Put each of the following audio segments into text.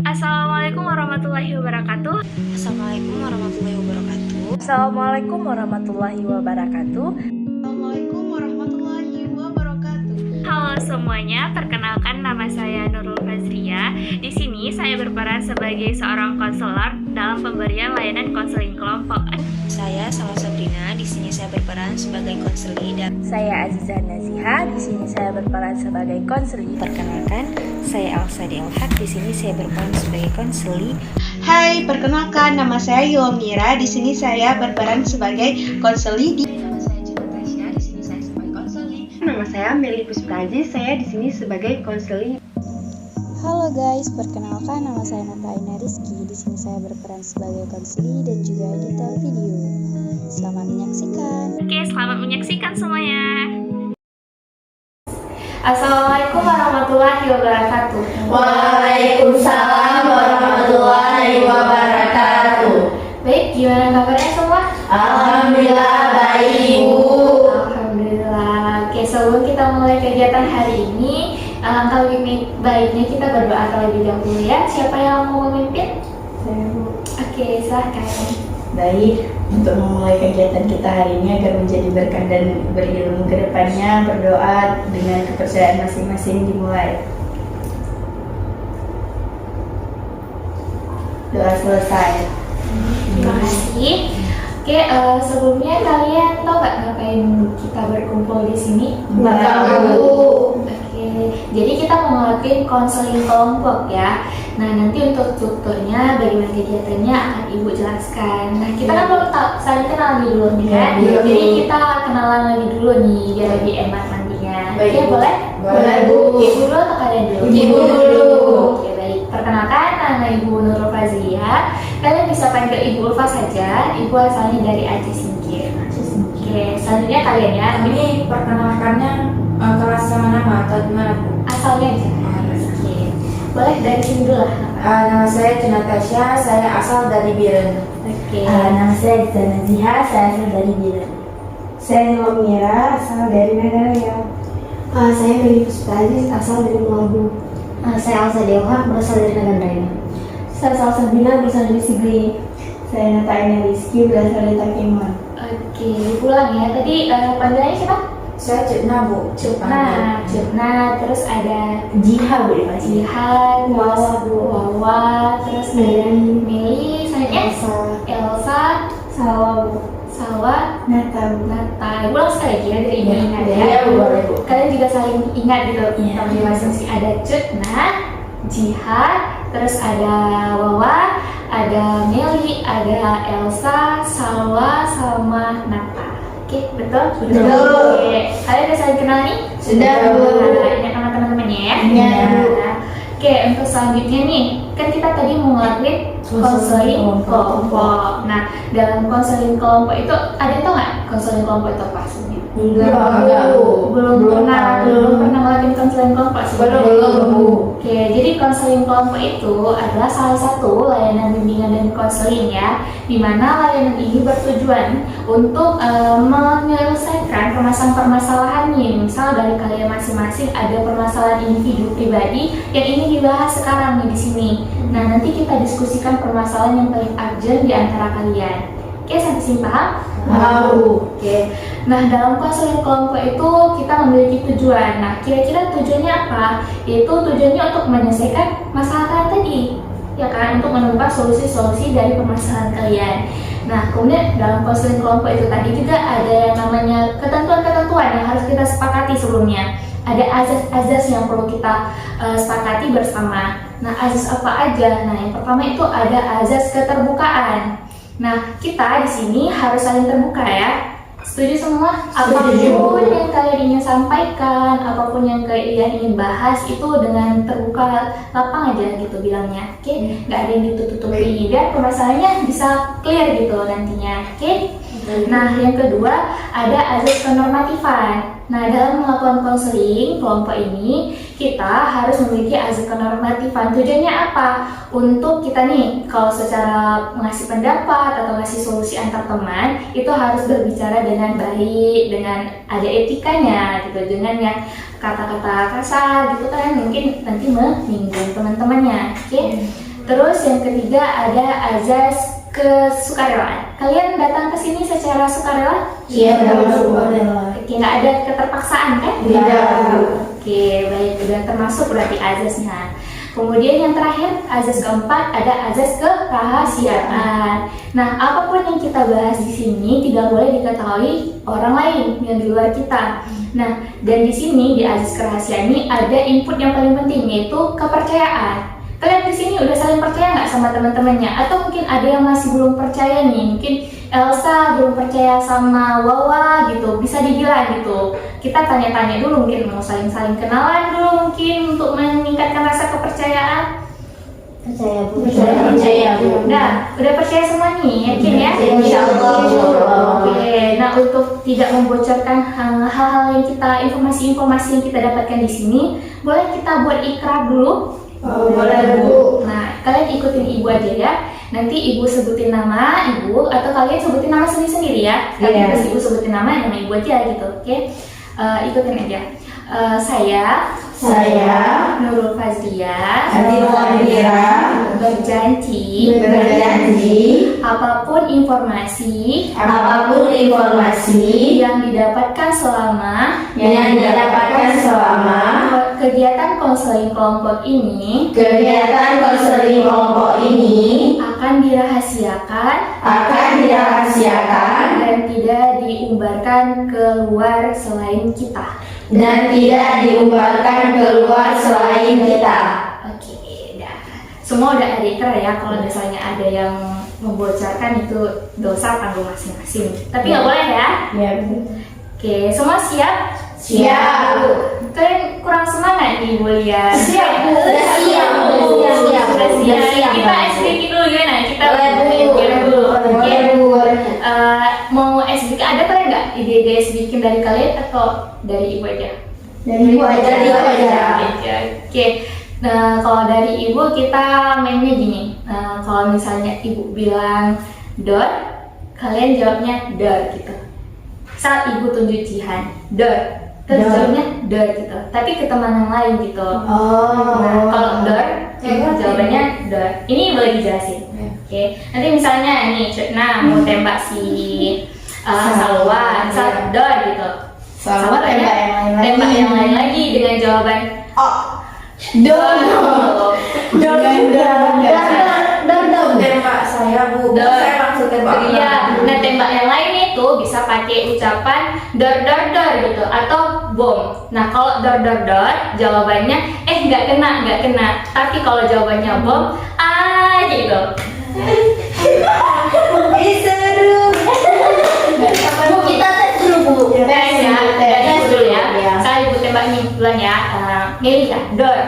Assalamualaikum warahmatullahi wabarakatuh. Assalamualaikum warahmatullahi wabarakatuh. Assalamualaikum warahmatullahi wabarakatuh. Assalamualaikum warahmatullahi wabarakatuh. Halo semuanya, perkenalkan nama saya Nurul Fazria. Di sini saya berperan sebagai seorang konselor dalam pemberian layanan konseling kelompok. Saya Salwa Sabrina, di sini saya berperan sebagai konseli dan Saya Azizah Naziha, di sini saya berperan sebagai konseli. perkenalkan saya Elsa Delhat, di sini saya berperan sebagai konseli. Hai, perkenalkan nama saya Yomira. Di sini saya berperan sebagai konseli. Nama saya Cina Tasya, di sini saya sebagai konseli. Nama saya Meli Puspraji, saya di sini sebagai konseli. Halo guys, perkenalkan nama saya Nataina Rizky. Di sini saya berperan sebagai konseli dan juga editor video. Selamat menyaksikan. Oke, selamat menyaksikan semuanya. Assalamualaikum warahmatullahi wabarakatuh. Waalaikumsalam warahmatullahi wabarakatuh. Baik, gimana kabarnya semua? Alhamdulillah baik Ibu. Alhamdulillah. Oke, sebelum kita mulai kegiatan hari ini, alangkah lebih baiknya kita berdoa terlebih dahulu ya. Siapa yang mau memimpin? Oke, silahkan. Baik, untuk memulai kegiatan kita hari ini agar menjadi berkah dan berilmu ke depannya, berdoa dengan kepercayaan masing-masing dimulai. Doa selesai. Terima kasih. Oke, sebelumnya kalian tahu nggak ngapain kita berkumpul di sini? Nggak tahu. Oke, jadi kita mau ngelakuin konseling kelompok ya. Nah, nanti untuk strukturnya, bagaimana kegiatannya akan Ibu jelaskan. Nah, kita kan perlu saling kenal dulu nih kan. Iya, Jadi Bu. kita kenalan lebih dulu nih, biar lebih enak nantinya. Baik, Oke, Bu. boleh? Boleh, Bu. Ibu dulu atau kalian dulu? Ibu dulu. Oke, baik. Perkenalkan, nama Ibu Nurul Fazria. Kalian bisa panggil Ibu Ulfa saja. Ibu asalnya dari Aceh Singkil. Oke, selanjutnya kalian ya. Ini perkenalkannya kelas sama nama atau gimana Bu? Asalnya aja. Oke. Boleh dari sini dulu lah. Nama saya Cina Tasya, saya asal dari Biren. Oke. Nama saya Zana Ziha, saya asal dari Biren. Saya Yomira, asal dari Medan. Saya Meli Puspraji, asal dari Melabu. Saya Elsa Delhat, berasal dari Nagan Raya. Saya Salwa Sabrina, berasal dari Sigli. Saya Nataina Rizky, berasal dari Takiman. Oke, pulang ya. Tadi panggilannya siapa? Saya Cipna Bu, Nah, Jurna, terus ada Jiha Bu dipanggil. Jihan, terus Wawa, Bu. Wawa, terus ada Meli, selanjutnya Elsa, Salwa Bu. Salwa, Nata Bu. Nata. Pulang sekali lagi ya dari Iya, ingat ya. iya, Bu, boleh, Bu. Kalian juga saling ingat gitu. Iya. Namanya masing-masing ada Jurna, Jihan, terus ada Wawa, ada Meli, ada Elsa, Salwa, sama Nata. Oke, betul? Betul. Oke, kalian udah saling kenal nih? Sudah, Bu. Nah, ingat nama teman-temannya ya? Iya, Bu. Nah, oke, untuk selanjutnya nih, kan kita tadi mau ngelakuin konseling kelompok. Nah, dalam konseling kelompok itu, ada yang tau nggak konseling kelompok itu apa sebenarnya? Enggak, Bu. Belum pernah ngelakuin konseling kelompok sebenarnya. Belum, Bu. Oke, jadi konseling kelompok itu adalah salah satu layanan bimbingan dan konseling ya, di mana layanan ini bertujuan untuk menyelesaikan permasalahan-permasalahan nih. Misal dari kalian masing-masing ada permasalahan individu pribadi yang ingin dibahas sekarang nih di sini. Nah, nanti kita diskusikan permasalahan yang paling urgent di antara kalian. Oke, sampai sini paham? Tahu. Oke, nah dalam konseling kelompok itu kita memiliki tujuan. Nah, kira-kira tujuannya apa? Yaitu tujuannya untuk menyelesaikan masalah kalian tadi, ya kan? Untuk menemukan solusi-solusi dari permasalahan kalian. Nah, kemudian dalam konseling kelompok itu tadi juga ada yang namanya ketentuan-ketentuan yang harus kita sepakati sebelumnya. Ada azas-azas yang perlu kita sepakati bersama. Nah, azas apa aja? Nah, yang pertama itu ada azas keterbukaan. Nah, kita di sini harus saling terbuka ya. Setuju semua? Apapun yang kalian ingin sampaikan, apapun yang kalian ingin bahas itu dengan terbuka lapang aja gitu bilangnya. Oke, nggak ada yang ditutup-tutupi biar permasalahannya bisa clear gitu nantinya. Oke. Nah, yang kedua ada azas kenormatifan. Nah, dalam melakukan konseling kelompok ini, kita harus memiliki azas kenormatifan. Tujuannya apa? Untuk kita nih, kalau secara mengasih pendapat atau ngasih solusi antar teman, itu harus berbicara dengan baik, dengan ada etikanya gitu, dengan yang kata-kata kasar gitu kan, mungkin nanti menyinggung teman-temannya. Oke? Terus yang ketiga ada azas kesukarelaan. Kalian datang ke sini secara sukarela? Iya, termasuk sukarela. Oke, nggak ada keterpaksaan kan? Tidak. Oke, baik, udah termasuk berarti azasnya. Kemudian yang terakhir, azas keempat ada azas kerahasiaan. Nah, apapun yang kita bahas di sini tidak boleh diketahui orang lain yang di luar kita. Nah, dan di sini di azas kerahasiaan ini ada input yang paling penting, yaitu kepercayaan. Kalian di sini udah saling percaya nggak sama teman-temannya? Atau mungkin ada yang masih belum percaya nih? Mungkin Elsa belum percaya sama Wawa gitu. Bisa dibilang gitu. Kita tanya-tanya dulu, mungkin mau saling-saling kenalan dulu mungkin untuk meningkatkan rasa kepercayaan. Percaya Bu. Percaya Bu. Nah, udah percaya semua nih, yakin ya? Insyaallah. Oke, nah untuk tidak membocorkan hal-hal yang informasi-informasi yang kita dapatkan di sini, boleh kita buat ikrar dulu. Boleh Bu. Nah, kalian ikutin ibu aja ya. Nanti ibu sebutin nama ibu atau kalian sebutin nama sendiri-sendiri ya. Tapi Iya. pas ibu sebutin nama ibu aja gitu, oke? Ikutin aja. Saya Nurul Fazlia berjanji apapun informasi yang didapatkan selama kegiatan konseling kelompok ini akan dirahasiakan dan tidak diumbarkan keluar selain kita. Oke, dah. Semua udah ada ikrar ya. Kalau misalnya ada yang membocorkan itu dosa tanggung masing-masing. Tapi nggak boleh ya. Iya. Oke, semua siap? Siap. Kalian kurang semangat nih, Bu lihat. Siap, Bu. Udah siap, Bu. Udah Siap, Bu. siap. Udah siap, Kita Bu. SBK dulu gimana? Kita Boleh, Bu. bikin dulu. Oke. Boleh Bu. Mau SBK ada kalian nggak ide-ide SBK dari kalian atau dari ibu aja? Dari Ibu aja. Oke. Nah, kalau dari ibu kita mainnya gini. Kalau misalnya ibu bilang dot, kalian jawabnya dot gitu. Saat ibu tunjuk Jihan, dot, terus Dot. jawabnya dot gitu. Tapi ke teman yang lain gitu. Oh. Nah, kalau dot, Ya, jawabannya dot. Ini boleh dijelasin. Oke. Nanti misalnya nih, Cutna mau tembak si Salwa, saat dot gitu. Salwa tembak yang lain lagi dengan jawaban Tembak saya Bu. Dor. Saya maksud tembak. Iya, nah tembak yang lain itu bisa pakai ucapan dor gitu atau bom. Nah kalau dor jawabannya nggak kena. Tapi kalau jawabannya bom, gitu. Seru. Bu, kita tes dulu Bu. Tes ya, dari ibu dulu ya. Iya. Saya ibu tembak nih bulan ya. Milih ya, dor.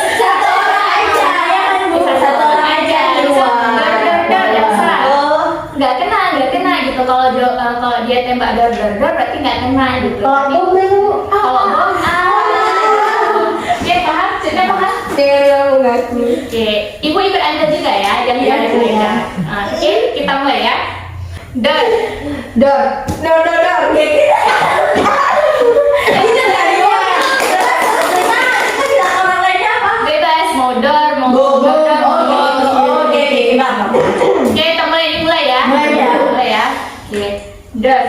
Satu orang aja ya kan Bu. Satu orang aja. Bisa dor ya, salah. Oh. Nggak kena gitu. Kalau dia tembak dor berarti nggak kena gitu. Kalau Tapi bom deh Bu. kalau bom, dia paham, Cutna paham? Oke, ibu ikut anda juga ya, jangan Iya, beda. iya. Oke, kita mulai ya. Dor. Bebas, mau dor, mau dor. Oke, kita dimulai ya. Mulai ya. Oke, dor.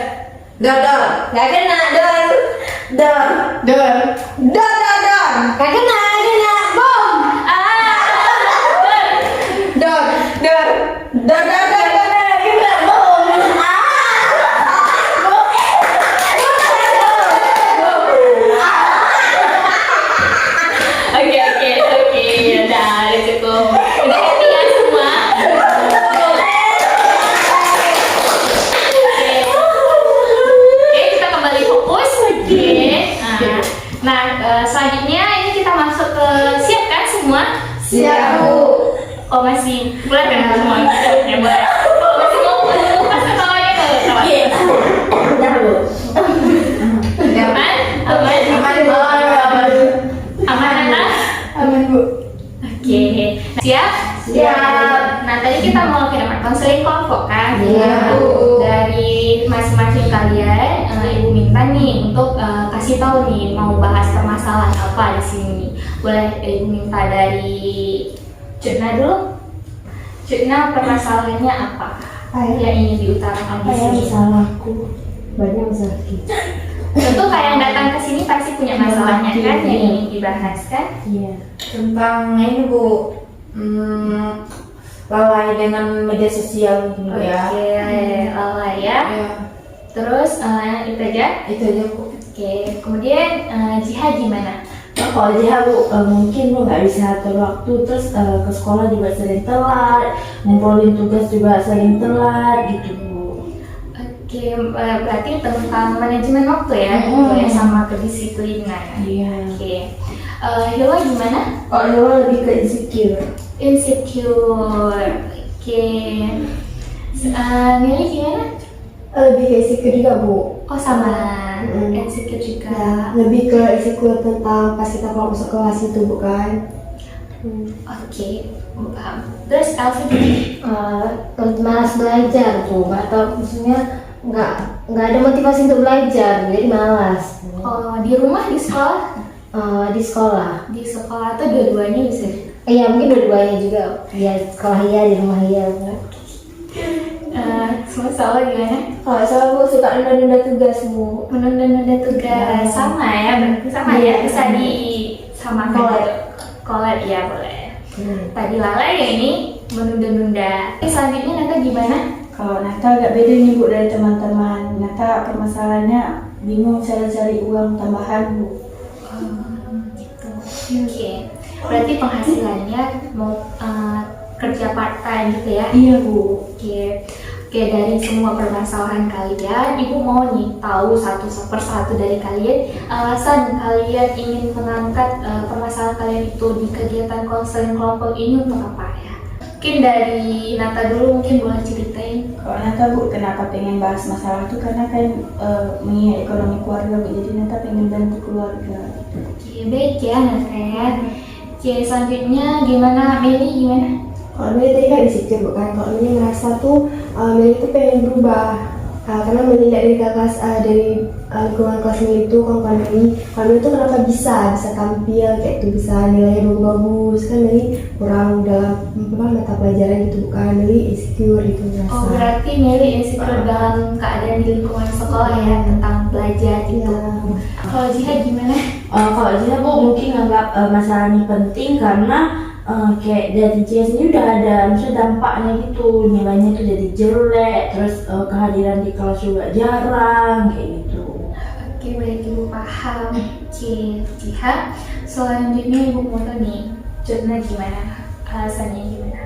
Gak kena dor. Gak kena bom. Oke, udah cukup. Udah happy ya semua. Oke, kita kembali fokus. Oke. Nah, selanjutnya ini kita masuk ke siap kan semua? Siap Bu. Oh masih mulai kan semua? Ya boleh. Masih mau pas ketawanya kalau Bentar Bu. Aman Bu. Oke, siap? Siap. Nah tadi kita mau ke konseling kelompok kan? Iya, Bu. Dari dari masing-masing kalian, Ibu minta nih untuk kasih tahu nih mau bahas permasalahan apa di sini. Boleh Ibu minta dari Cutna dulu. Cutna, permasalahannya apa yang ingin diutarakan di sini? Masalahku banyak masalah kita. Tentu kayak yang datang ke sini pasti punya masalahnya kan yang ingin dibahas kan? Iya. Tentang ini Bu, lalai dengan media sosial gitu ya. Oke, lalai ya. Ya, Terus itu aja. itu aja Bu. Oke, kemudian Jihad gimana? Kalau dia Bu, mungkin lu nggak bisa atur waktu, terus ke sekolah juga sering telat, ngumpulin tugas juga sering telat gitu Bu. Oke, berarti tentang manajemen waktu ya, gitu ya, sama kedisiplinan. Iya. Oke, Hila gimana? Kalau lu lebih ke insecure. Insecure. Oke, Nili gimana? Lebih ke insecure juga Bu. Oh sama, insecure juga. Ya, lebih ke insecure tentang pas kita kalau masuk kelas itu bukan. Oke, paham. Terus Elvi gimana? Malas belajar tuh, nggak tahu maksudnya nggak ada motivasi untuk belajar, jadi malas. Oh, di rumah, di sekolah? Di sekolah. Di sekolah atau dua-duanya bisa? Iya mungkin dua-duanya juga. Ya sekolah iya, di rumah iya. Semua salah gimana? Kalau saya Bu suka nunda-nunda tugas Bu. Menunda-nunda tugas sama ya, berarti sama ya, bisa disamakan gitu. Collab ya boleh. Tadi lalai ya ini menunda-nunda. Selanjutnya Nata gimana? Kalau Nata agak beda nih Bu dari teman-teman. Nata permasalahannya bingung cara cari uang tambahan Bu. Gitu. Oke. Berarti penghasilannya mau kerja part time gitu ya? Iya Bu. Oke, dari semua permasalahan kalian, Ibu mau nih tahu satu persatu dari kalian alasan kalian ingin mengangkat permasalahan kalian itu di kegiatan konseling kelompok ini untuk apa ya? Mungkin dari Nata dulu mungkin boleh ceritain. Kalau Nata Bu kenapa pengen bahas masalah itu karena kan mengingat ekonomi keluarga Bu. Jadi Nata pengen bantu keluarga. Oke, baik ya Nata ya. Oke, selanjutnya gimana Meli gimana? Kalau Meli tadi kan insecure bukan. Kalau Meli ngerasa tuh Meli tuh pengen berubah. Karena Meli lihat dari kelas dari lingkungan kelas Meli itu kawan Meli, kalau Meli tuh kenapa bisa tampil kayak itu, bisa nilainya bagus kan. Meli kurang dalam mata pelajaran gitu bukan. Meli insecure gitu ngerasa. Oh berarti Meli insecure dalam keadaan di lingkungan sekolah ya tentang belajar gitu. Kalau Jihad gimana? Kalau Jihad Bu mungkin anggap masalah ini penting karena kayak dari Jihad sendiri udah ada misalnya dampaknya gitu, nilainya tuh jadi jelek, terus kehadiran di kelas juga jarang kayak gitu. Oke baik Ibu paham. Oke Jihad, selanjutnya Ibu mau tahu nih Jodna gimana? Alasannya gimana?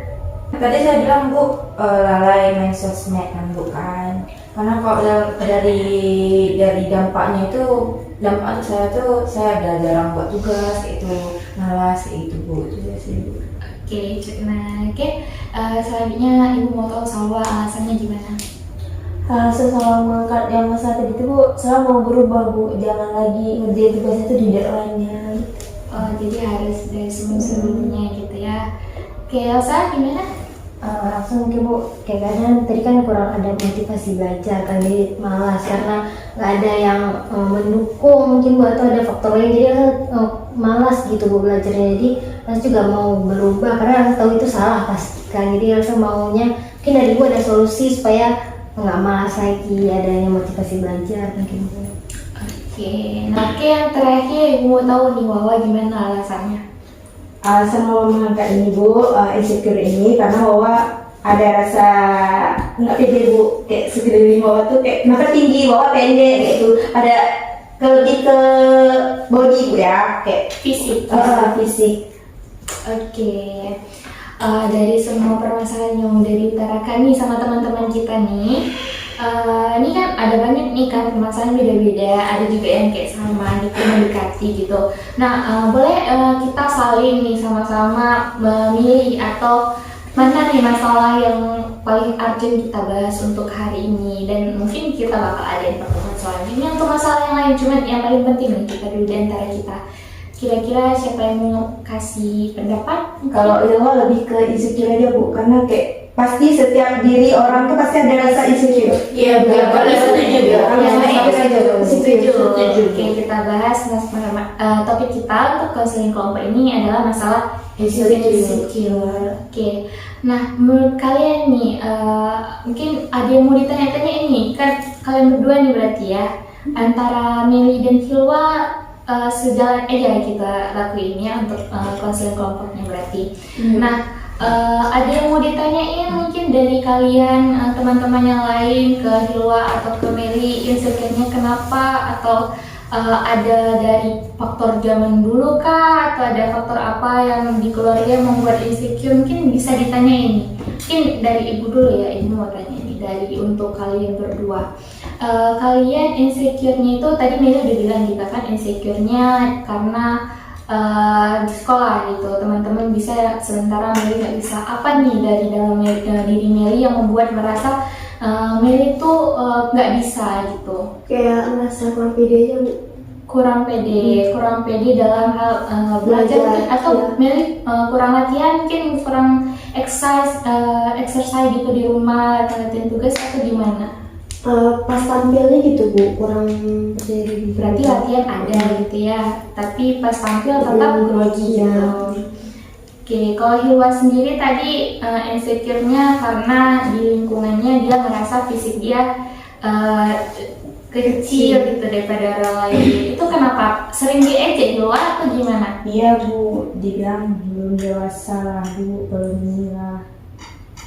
Tadi saya bilang Bu, lalai main sosmed kan Bu kan. Karena kalau dari dampaknya itu, dampak saya tuh saya udah jarang buat tugas kayak itu, malas kayak gitu Bu. Itu ya sih Bu. Oke Jodna, oke. Selanjutnya Ibu mau tahu Salwa alasannya gimana? Setelah mengangkat yang masalah tadi itu Bu, saya mau berubah Bu, jangan lagi ngerjain tugasnya itu di deadline-nya gitu. Oh jadi harus dari sebelum-sebelumnya gitu ya. Oke Elsa gimana? Langsung mungkin Bu, kayak kadang tadi kan kurang ada motivasi belajar kan, jadi malas karena nggak ada yang mendukung mungkin Bu, atau ada faktor lain jadi malas gitu Bu belajarnya. Jadi Elsa juga mau berubah karena Elsa tahu itu salah pasti kan, jadi Elsa maunya mungkin dari Bu ada solusi supaya nggak malas lagi, adanya motivasi belajar mungkin Bu. Oke, nah yang terakhir Ibu mau tahu nih Wawa gimana alasannya? Alasan Wawa mengangkat ini Bu, insecure ini karena Wawa ada rasa nggak pede Bu, kayak sekeliling Wawa tuh kayak kenapa tinggi, Wawa pendek kayak itu, ada lebih ke body Bu ya, kayak Fisik. fisik. Oke. Dari semua permasalahan yang udah diutarakan nih sama teman-teman kita nih, ini kan ada banyak nih kan permasalahan beda-beda, ada juga yang kayak sama gitu, mendekati gitu. Nah, boleh kita saling nih sama-sama memilih atau mana nih masalah yang paling urgent kita bahas untuk hari ini, dan mungkin kita bakal adain pertemuan selanjutnya untuk masalah yang lain, cuman yang paling penting nih kita dulu di antara kita. Kira-kira siapa yang mau kasih pendapat? Kalau Ilwa lebih ke insecure aja Bu, karena kayak pasti setiap diri orang tuh pasti ada rasa insecure. Iya, boleh setuju. Setuju. Oke, kita bahas topik kita untuk konseling kelompok ini adalah masalah insecure. Oke, nah menurut kalian nih, mungkin ada yang mau ditanya-tanya ini, kan kalian berdua nih berarti ya, antara Meli dan Hilwa sejalan aja kita lakuin ya untuk konseling kelompoknya berarti. Nah, ada yang mau ditanyain mungkin dari kalian teman-teman yang lain ke Hilwa atau ke Meli, insecure-nya kenapa, atau ada dari faktor zaman dulu kah, atau ada faktor apa yang di keluarga yang membuat insecure, mungkin bisa ditanyain. Mungkin dari ibu dulu ya, ibu mau tanya nih dari untuk kalian berdua. Kalian insecure-nya itu tadi Meli udah bilang juga kan, insecure-nya karena di sekolah gitu, teman-teman bisa sementara Meli nggak bisa. Apa nih dari dalam diri Meli yang membuat merasa Meli tuh nggak bisa gitu? Kayak merasa kurang pede aja Bu. Kurang pede dalam hal belajar mungkin, atau Meli kurang latihan, mungkin kurang exercise gitu di rumah, latihan tugas atau gimana? Pas tampilnya gitu Bu, kurang percaya diri. Berarti latihan ada gitu ya, tapi pas tampil tetap grogi gitu. Oke, kalau Hilwa sendiri tadi insecure-nya karena di lingkungannya dia merasa fisik dia kecil gitu daripada orang lain. Itu kenapa? Sering diejek Hilwa atau gimana? Iya Bu, dibilang belum dewasa lah Bu, belum ini lah.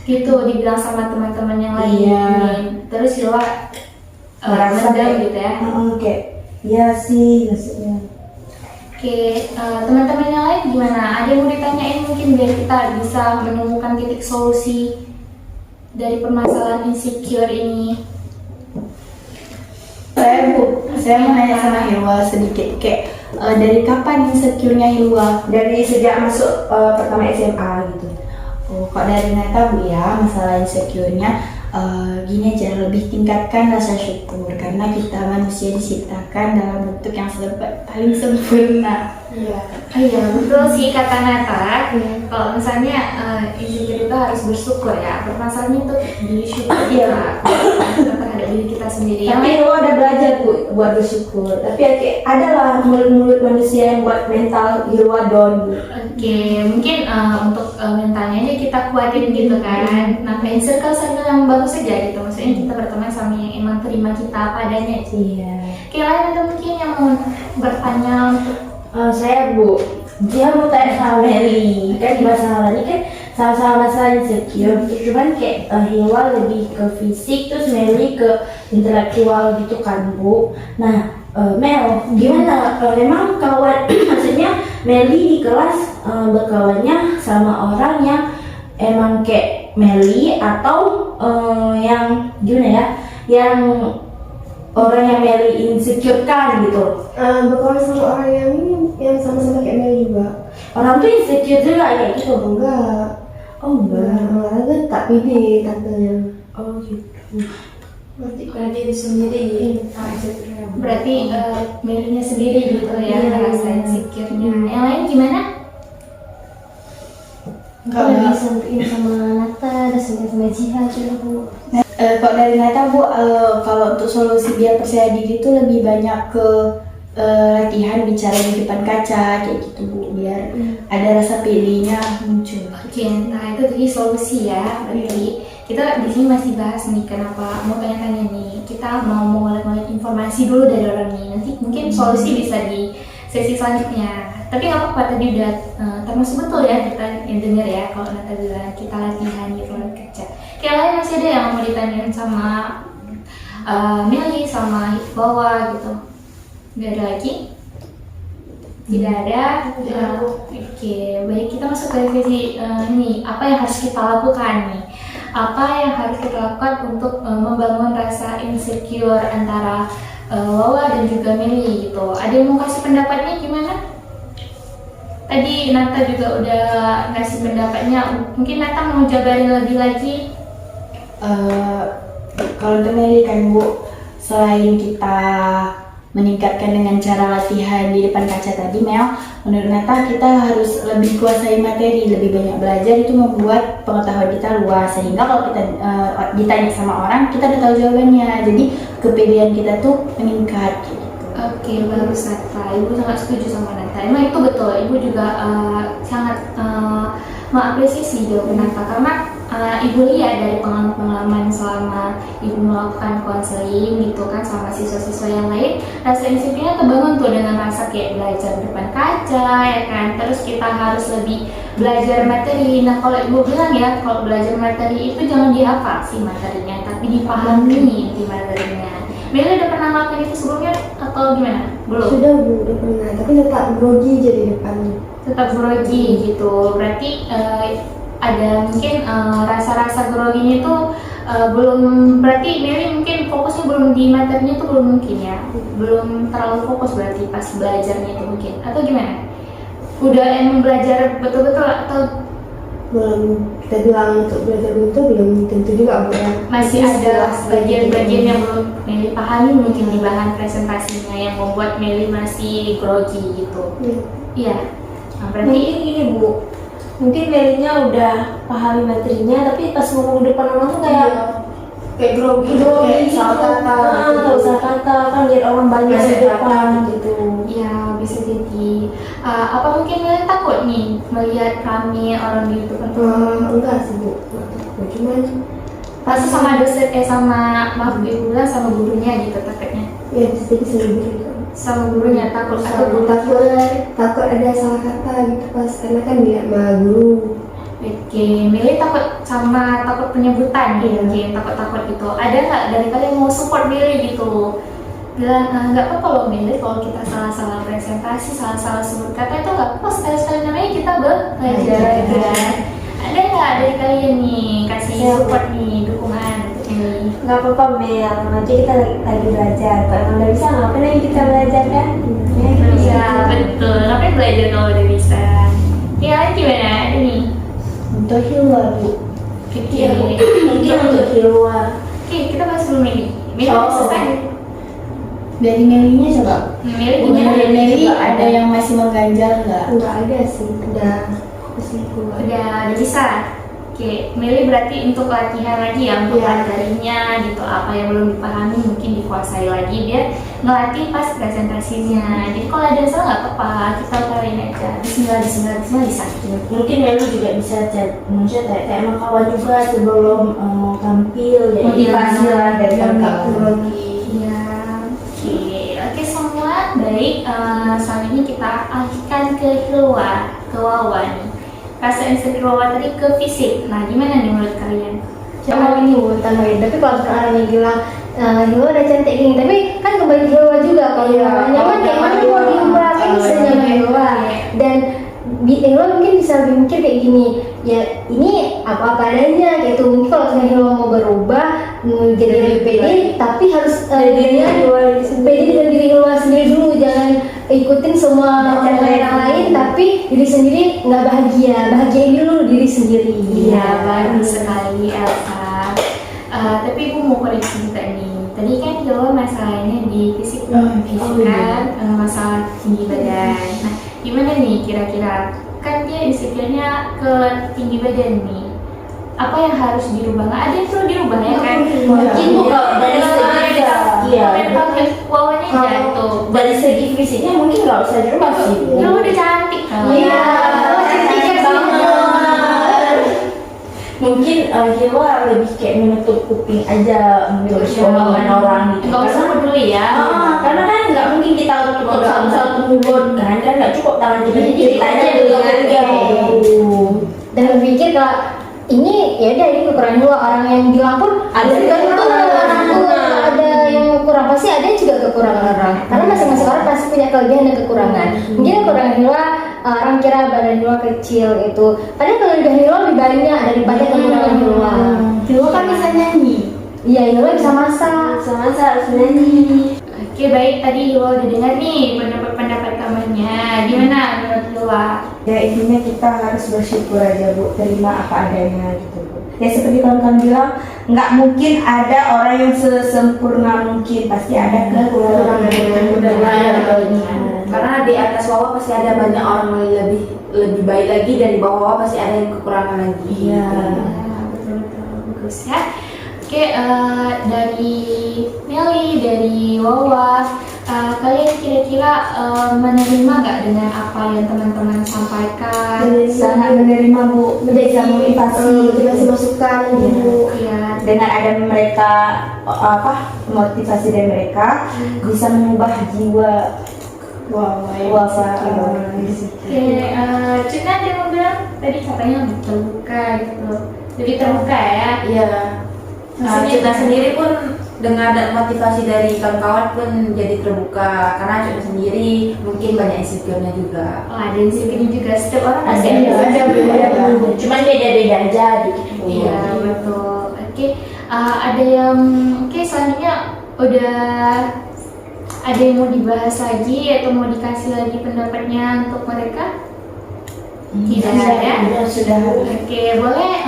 Gitu dibilang sama teman-teman yang lain. Iya. Terus Hilwa Merasa mendam gitu ya. Kayak iya sih maksudnya. Oke, teman-teman yang lain gimana? Ada yang mau ditanyain mungkin biar kita bisa menemukan titik solusi dari permasalahan insecure ini. Saya mau nanya sama Hilwa sedikit, kayak dari kapan insecure-nya Hilwa? Dari sejak masuk pertama SMA gitu. Oh, kok dari Nata Bu ya, masalah insecure-nya gini aja, lebih tingkatkan rasa syukur karena kita manusia diciptakan dalam bentuk yang paling sempurna. Iya betul sih kata Nata. Kalau misalnya insecure itu harus bersyukur ya. Permasalahannya itu diri syukur kita terhadap diri kita sendiri. Tapi lo ada belajar Bu buat bersyukur. Tapi kayak adalah mulut-mulut manusia yang buat mental Hilwa down Bu. Oke, mungkin untuk mentalnya aja kita kuatin gitu kan. Nah, main circle yang bagus saja gitu. Maksudnya kita berteman sama yang emang terima kita apa adanya. Iya. Oke, lain ada mungkin yang mau bertanya untuk Saya Bu, dia mau tanya sama Meli, kan masalah ini kan sama-sama masalah insecure, cuman kayak Hilwa lebih ke fisik, terus Meli ke intelektual gitu kan Bu. Nah, Mel, gimana? Memang kawan, maksudnya Meli di kelas berkawannya sama orang yang emang kayak Meli atau yang gimana ya, yang orang yang Meli insecure kan gitu. Berkawan sama orang yang ini yang sama-sama kayak Meli juga. Orang tuh insecure juga kayak gitu. Enggak. Oh enggak. Olahraga tak pede tampilnya. Oh gitu. Berarti itu sendiri. berarti Melinya sendiri gitu ya rasa insecure-nya. Yang lain gimana? Aku lagi sampein sama Nata, ada sama Jiha juga Bu. Kok dari Nata Bu, kalau untuk solusi biar percaya diri itu lebih banyak ke latihan bicara di depan kaca kayak gitu Bu, biar ada rasa pedenya muncul. Oke, nah itu tadi solusi ya. Berarti kita di sini masih bahas nih kenapa mau tanya-tanya nih. Kita mau mengulik informasi dulu dari orang ini. Nanti mungkin solusi bisa di sesi selanjutnya. Tapi nggak apa-apa, tadi udah termasuk betul ya kita yang dengar ya kalau Nata bilang kita latihan di depan kaca. Kayak lain masih ada yang mau ditanyain sama Meli sama Bawa gitu. Nggak ada lagi? Tidak ada. Oke, baik, kita masuk ke sesi ini. Apa yang harus kita lakukan nih? Apa yang harus kita lakukan untuk membangun rasa insecure antara Wawa dan juga Meli gitu? Ada yang mau kasih pendapatnya gimana? Tadi Nata juga udah ngasih pendapatnya. Mungkin Nata mau jabarin lebih lagi. Kalau untuk Meli kan Bu, selain kita meningkatkan dengan cara latihan di depan kaca tadi, Mel, menurut Nata kita harus lebih kuasai materi, lebih banyak belajar, itu membuat pengetahuan kita luas, sehingga kalau kita ditanya sama orang kita udah tahu jawabannya, jadi kepedean kita tuh meningkat gitu. Oke, bagus Nata. Ibu sangat setuju sama Nata. Emang itu betul. Ibu juga sangat mengapresiasi jawaban Nata karena ibu lihat dari pengalaman selama ibu melakukan konseling gitu kan sama siswa-siswa yang lain, rasa insecure-nya terbangun tuh dengan rasa kayak belajar di depan kaca ya kan, terus kita harus lebih belajar materi. Nah kalau ibu bilang ya, kalau belajar materi itu jangan dihafal sih materinya, tapi dipahami inti materinya. Meli udah pernah ngelakuin itu sebelumnya atau gimana? Belum? Sudah Bu, udah pernah, tapi tetap grogi jadi depannya. Tetap grogi gitu, berarti ada mungkin rasa-rasa groginya itu belum, berarti Meli mungkin fokusnya belum di materinya itu belum mungkin ya, belum terlalu fokus berarti pas belajarnya itu mungkin, atau gimana? Udah emang belajar betul-betul atau Belum, kita bilang untuk belajar betul belum tentu juga Bu ya. masih ada bagian-bagian yang belum Meli pahami mungkin di bahan presentasinya yang membuat Meli masih grogi gitu? Iya. Nah, berarti Mungkin gini Bu, mungkin Melinya udah pahami materinya, tapi pas ngomong di depan orang tuh kayak grogi gitu, kayak salah kata kan lihat orang banyak di depan gitu. ya bisa jadi apa mungkin Meli takut nih melihat rame orang di depan? Enggak sih Bu, cuman Pasti sama dosen sama maaf ibu bilang sama gurunya gitu takutnya. ya bisa jadi sendiri. Sama gurunya takut atau takut ada salah kata gitu pas karena kan dia sama guru. Oke, Meli takut sama takut penyebutan gitu, mungkin takut gitu. Ada nggak dari kalian mau support Meli gitu? Bilang nggak apa-apa loh Meli, kalau kita salah-salah presentasi, salah-salah sebut kata itu nggak apa-apa, sekali-sekali namanya kita belajar kan. Ada nggak dari kalian nih kasih support nih, dukungan untuk Meli? Nggak apa-apa Mel, nanti kita lagi belajar. Kalau emang udah bisa ngapain lagi kita belajar kan? Iya betul, ngapain belajar kalau udah bisa? Ya gimana ada nih? Untuk Hilwa Bu, Mungkin untuk keluar. Oke, kita bahas dulu Meli. Meli udah selesai. dari Melinya coba. Meli Mungkin gimana? dari Meli ada yang masih mengganjal nggak? Enggak ada sih, udah masih keluar. Udah bisa. Oke, Meli berarti untuk latihan lagi ya untuk pelajarinya gitu, apa yang belum dipahami mungkin dikuasai lagi biar ngelatih pas presentasinya. Jadi kalau ada yang salah nggak apa-apa, kita utarin aja. Bismillah bisa. Mungkin Meli juga bisa maksudnya kayak emang kawan juga sebelum mau tampil, jadi Motivasi lah dari kawan-kawan. Iya. Oke semua baik. Selanjutnya kita alihkan ke Hilwa, ke Wawa nih. Rasa insecure Wawa tadi ke fisik. Nah gimana nih menurut kalian? Coba ini Bu, tambahin. Tapi kalau sekarang yang bilang Hilwa udah cantik gini, tapi kan kembali Hilwa juga kalau Hilwa nyaman kayak mana mau diubahkan bisa nyaman Hilwa. Dan Hilwa mungkin bisa lebih mikir kayak gini, ya ini apa adanya gitu. Mungkin kalau misalnya Hilwa mau berubah jadi lebih pede, tapi harus dirinya pede dengan diri Hilwa sendiri dulu, jangan ikutin semua orang lain, tapi diri sendiri nggak bahagiain dulu diri sendiri. Iya, bagus sekali Elsa. Tapi ibu mau koreksi juga nih. Tadi kan Hilwa masalahnya di fisik, kan masalah tinggi badan. Nah, gimana nih kira-kira? Kan dia insecure-nya ke tinggi badan nih. Apa yang harus dirubah? Nggak ada yang perlu dirubah ya kan? Mungkin bukan dari segi iya. mental Wawanya jatuh. Dari segi fisiknya mungkin nggak usah dirubah sih. Hilwa udah cantik kan? Iya, cantik banget. Mungkin Hilwa lebih kayak menutup kuping aja untuk omongan orang gitu. Nggak usah peduli ya. Karena kan nggak mungkin kita tutup satu mulut kan nggak cukup tangan kita cerita aja Dan berpikir kalau ini ya udah ini kekurangan Hilwa, orang yang bilang pun Ada juga kekurangan. ada yang kurang, pasti ada juga kekurangan orang, karena masing-masing orang pasti punya kelebihan dan kekurangan. Mungkin kekurangan Hilwa orang kira badan Hilwa kecil itu, padahal kelebihan Hilwa lebih banyak daripada kekurangan Hilwa. Hilwa kan bisa nyanyi. Iya, Hilwa bisa masak. Harus nyanyi. Oke baik, tadi Hilwa udah dengar nih pendapat kamarnya. Gimana menurut Hilwa keluar. Ya intinya kita harus bersyukur aja Bu, terima apa adanya gitu Bu. Ya seperti kawan-kawan bilang, nggak mungkin ada orang yang sesempurna mungkin, pasti ada kekurangan dan Karena di atas Wawa pasti ada banyak orang yang lebih baik lagi, dan di bawah Wawa pasti ada yang kekurangan lagi. Iya. Betul-betul bagus ya. Oke, dari Meli, dari Wawa, kalian kira-kira menerima nggak dengan apa yang teman-teman sampaikan? Sangat menerima Bu, bisa motivasi, dikasih masukan gitu. Ya, dengan ada mereka motivasi dari mereka bisa mengubah jiwa oke, Cina dia mau bilang tadi katanya lebih terbuka gitu, lebih terbuka ya. Iya. Maksudnya Kita sendiri pun dengan ada motivasi dari kawan-kawan pun jadi terbuka, karena kita sendiri mungkin banyak insecure-nya juga. oh, ada insecure juga, setiap orang pasti ada. Cuman beda-beda aja dikit. Iya betul. Oke, ada yang selanjutnya udah ada yang mau dibahas lagi atau mau dikasih lagi pendapatnya untuk mereka? Tidak ada. Sudah. Oke, boleh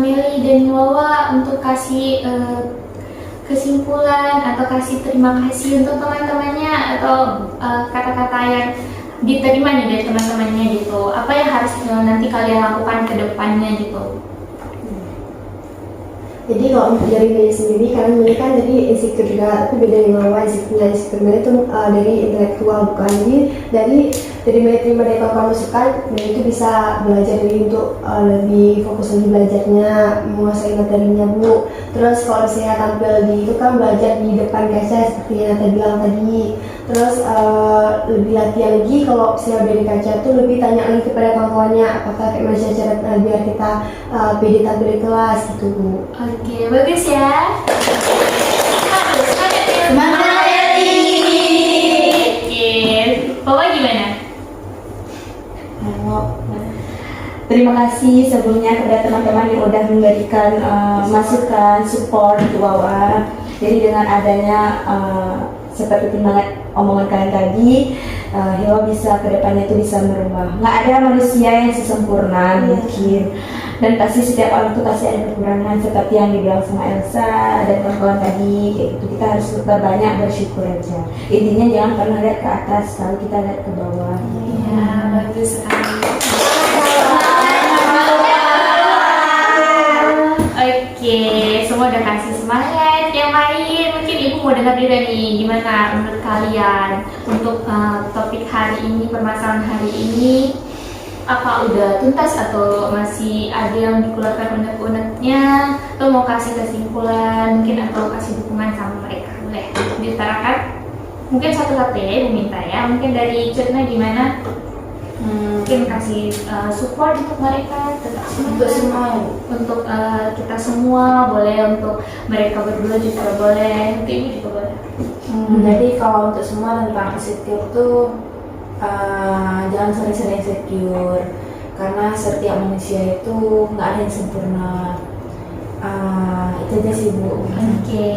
Meli dan Wawa untuk kasih kesimpulan atau kasih terima kasih untuk teman-temannya, atau kata-kata yang diterima nih dari teman-temannya gitu. Apa yang harus nanti kalian lakukan ke depannya gitu? Jadi kalau untuk dari Meli sendiri, karena Meli kan jadi insecure juga, tapi beda dengan Wawa. Insecure Meli itu dari intelektual, bukan. Jadi dari Meli terima dari kawan-kawan masukan, Meli itu bisa belajar diri untuk lebih fokus lagi belajarnya, menguasai materinya Bu. Terus kalau misalnya tampil di itu kan belajar di depan kaca seperti yang Nata bilang tadi. Terus lebih latihan lagi kalau misalnya udah di kaca tuh lebih tanya lagi kepada kawan-kawannya apakah kayak macam cara biar kita pede tampil di kelas gitu Bu. Oke, bagus ya. Semangat Meli. Oke, Wawa gimana? Terima kasih sebelumnya kepada teman-teman yang udah memberikan masukan, support untuk Wawa. Jadi dengan adanya seperti timbangan omongan kalian tadi, Wawa bisa kedepannya itu bisa merubah. Nggak ada manusia yang sesempurna mungkin, dan pasti setiap orang itu pasti ada kekurangan seperti yang dibilang sama Elsa dan kawan-kawan tadi. Kayak gitu, kita harus banyak bersyukur aja. Intinya jangan pernah lihat ke atas, kalau kita lihat ke bawah. Ya, bagus sekali. Oke, semua udah kasih semangat. Yang lain mungkin ibu mau dengar juga nih, gimana menurut kalian untuk topik hari ini, permasalahan hari ini, apa udah tuntas atau masih ada yang dikeluarkan unek-uneknya, atau mau kasih kesimpulan mungkin atau kasih dukungan sama mereka? Boleh diutarakan? Mungkin satu-satu ya ibu minta ya. Mungkin dari Cutna gimana? Mungkin kasih support untuk mereka, tetap Untuk semua ya. untuk kita semua, boleh untuk mereka berdua juga boleh, untuk ibu juga boleh. Jadi kalau untuk semua tentang insecure tuh jangan sering-sering insecure, karena setiap manusia itu nggak ada yang sempurna. Itu aja sih Bu. Oke,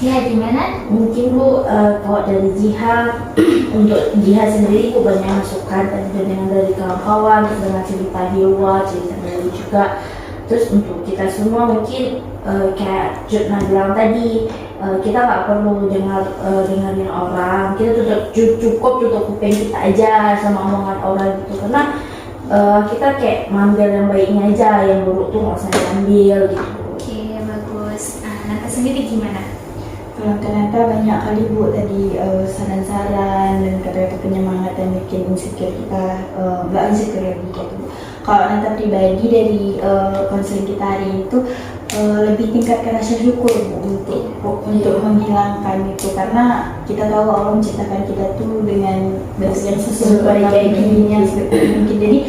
ya gimana? Mungkin Bu, kalau dari Jiha, untuk Jiha sendiri Bu banyak masukan dengan dari kawan-kawan, dengan cerita Hilwa, cerita dari juga. Terus untuk kita semua mungkin kayak Jutna bilang tadi, kita nggak perlu dengerin orang, kita cukup tutup kuping kita aja sama omongan orang gitu, karena kita kayak ngambil yang baiknya aja, yang buruk tuh nggak usah diambil gitu. Oke, bagus. Nata sendiri gimana? Ternyata banyak kali Bu tadi saran-saran dan kata-kata penyemangat yang bikin insecure kita nggak insecure lagi gitu. Kalau Nata pribadi dari konseling kita hari ini tuh lebih tingkatkan rasa syukur Bu, untuk menghilangkan itu, karena kita tahu Allah menciptakan kita tuh dengan bentuk sesuatu yang kayak gini yang seperti mungkin. Jadi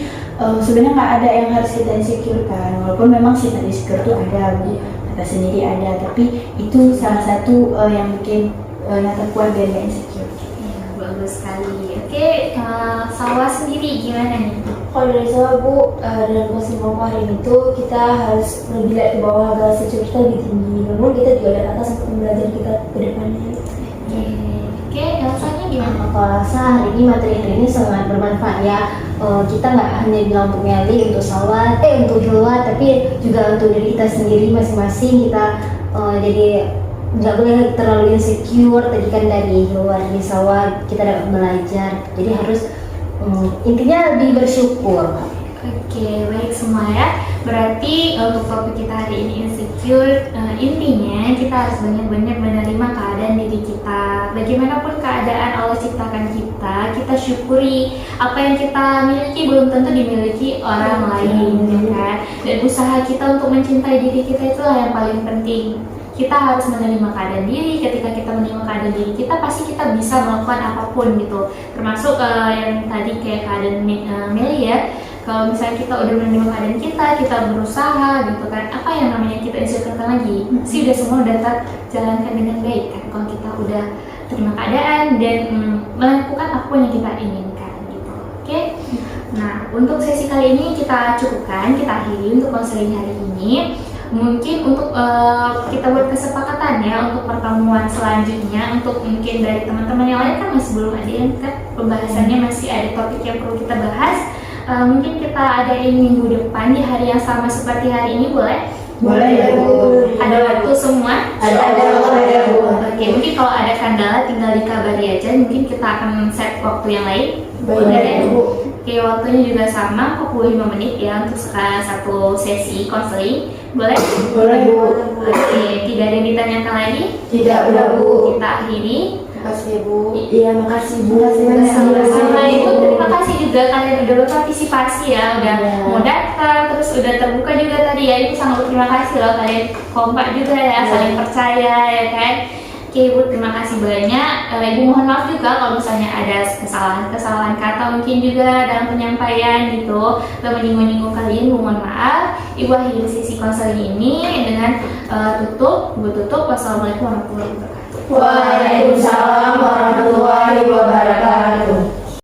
sebenarnya nggak ada yang harus kita insecure kan, walaupun memang sih insecure tuh ada Bu. Nata sendiri ada, tapi itu salah satu yang bikin Nata kuat dan gak insecure. Ya, bagus sekali. Oke, Salwa sendiri gimana nih? Kalau dari saya Bu, dalam kesimpulan hari ini tuh kita harus lebih lihat ke bawah agar secure kita lebih tinggi, namun kita juga lihat atas untuk belajar kita ke depannya. Oke, Elsanya gimana? Kalau rasa hari ini materi ini sangat bermanfaat ya. kita nggak hanya bilang untuk Meli untuk Salwa, untuk Hilwa, tapi juga untuk diri kita sendiri masing-masing. Kita jadi nggak boleh terlalu insecure. Tadi kan dari Hilwa, dari Salwa kita dapat belajar, jadi harus intinya lebih bersyukur. Oke, baik semua ya. Berarti untuk topik kita hari ini insecure, intinya kita harus banyak-banyak menerima keadaan diri kita. Bagaimanapun keadaan Allah ciptakan kita syukuri apa yang kita miliki belum tentu dimiliki orang lain, ya kan? Dan usaha kita untuk mencintai diri kita itulah yang paling penting. Kita harus menerima keadaan diri. Ketika kita menerima keadaan diri kita, pasti kita bisa melakukan apapun gitu. Termasuk yang tadi kayak keadaan Meli ya. Kalau misalnya kita udah menerima keadaan kita berusaha gitu kan, apa yang namanya kita insyukurkan lagi, sih udah semua udah terjalankan dengan baik kan. Kalau kita udah terima keadaan dan melakukan apa yang kita inginkan gitu. Oke? Nah, untuk sesi kali ini kita cukupkan, kita akhiri untuk konseling hari ini. Mungkin untuk kita buat kesepakatan ya untuk pertemuan selanjutnya, untuk mungkin dari teman-teman yang lain kan masih belum ada yang kan pembahasannya, masih ada topik yang perlu kita bahas. Mungkin kita adain minggu depan di hari yang sama seperti hari ini, boleh? Boleh ya Bu. Ada waktu semua? Ada Bu. Oke, mungkin kalau ada kendala tinggal dikabari aja, mungkin kita akan set waktu yang lain. Boleh Bu. Oke, waktunya juga sama, 45 menit ya untuk satu sesi konseling. Boleh? Boleh Bu. Oke, tidak ada yang ditanyakan lagi? Tidak udah Bu. Kita akhiri. Makasih Bu. Iya, makasih Bu. Sama itu terima kasih juga kalian udah berpartisipasi ya, udah mau datang, terus udah terbuka juga tadi ya, itu sangat terima kasih loh, kalian kompak juga ya, saling percaya ya kan. Oke Ibu, terima kasih banyak. Ibu mohon maaf juga kalau misalnya ada kesalahan kata mungkin juga dalam penyampaian gitu, atau menyinggung-nyinggung kalian, mohon maaf. Ibu akhiri sesi konseling ini dengan tutup. Wassalamualaikum warahmatullahi wabarakatuh. Waalaikumsalam warahmatullahi wabarakatuh.